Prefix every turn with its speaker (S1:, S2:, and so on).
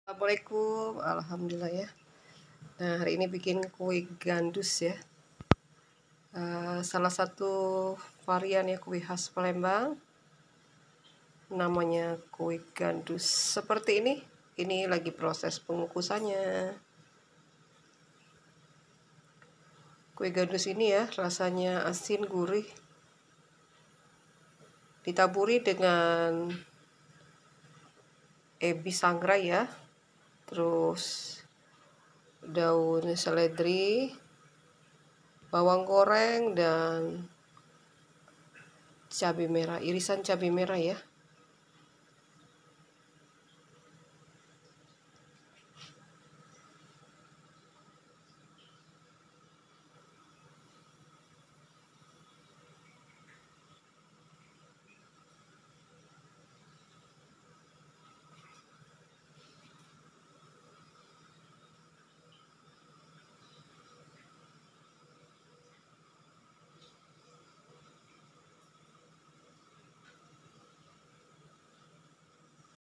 S1: Assalamualaikum, alhamdulillah ya. Nah, hari ini bikin kue gandus ya. Salah satu varian ya kue khas Palembang. Namanya kue gandus. Seperti ini. Ini lagi proses pengukusannya. Kue gandus ini ya, rasanya asin gurih. Ditaburi dengan ebi sangrai ya. Terus daun seledri, bawang goreng, dan cabai merah, irisan cabai merah ya.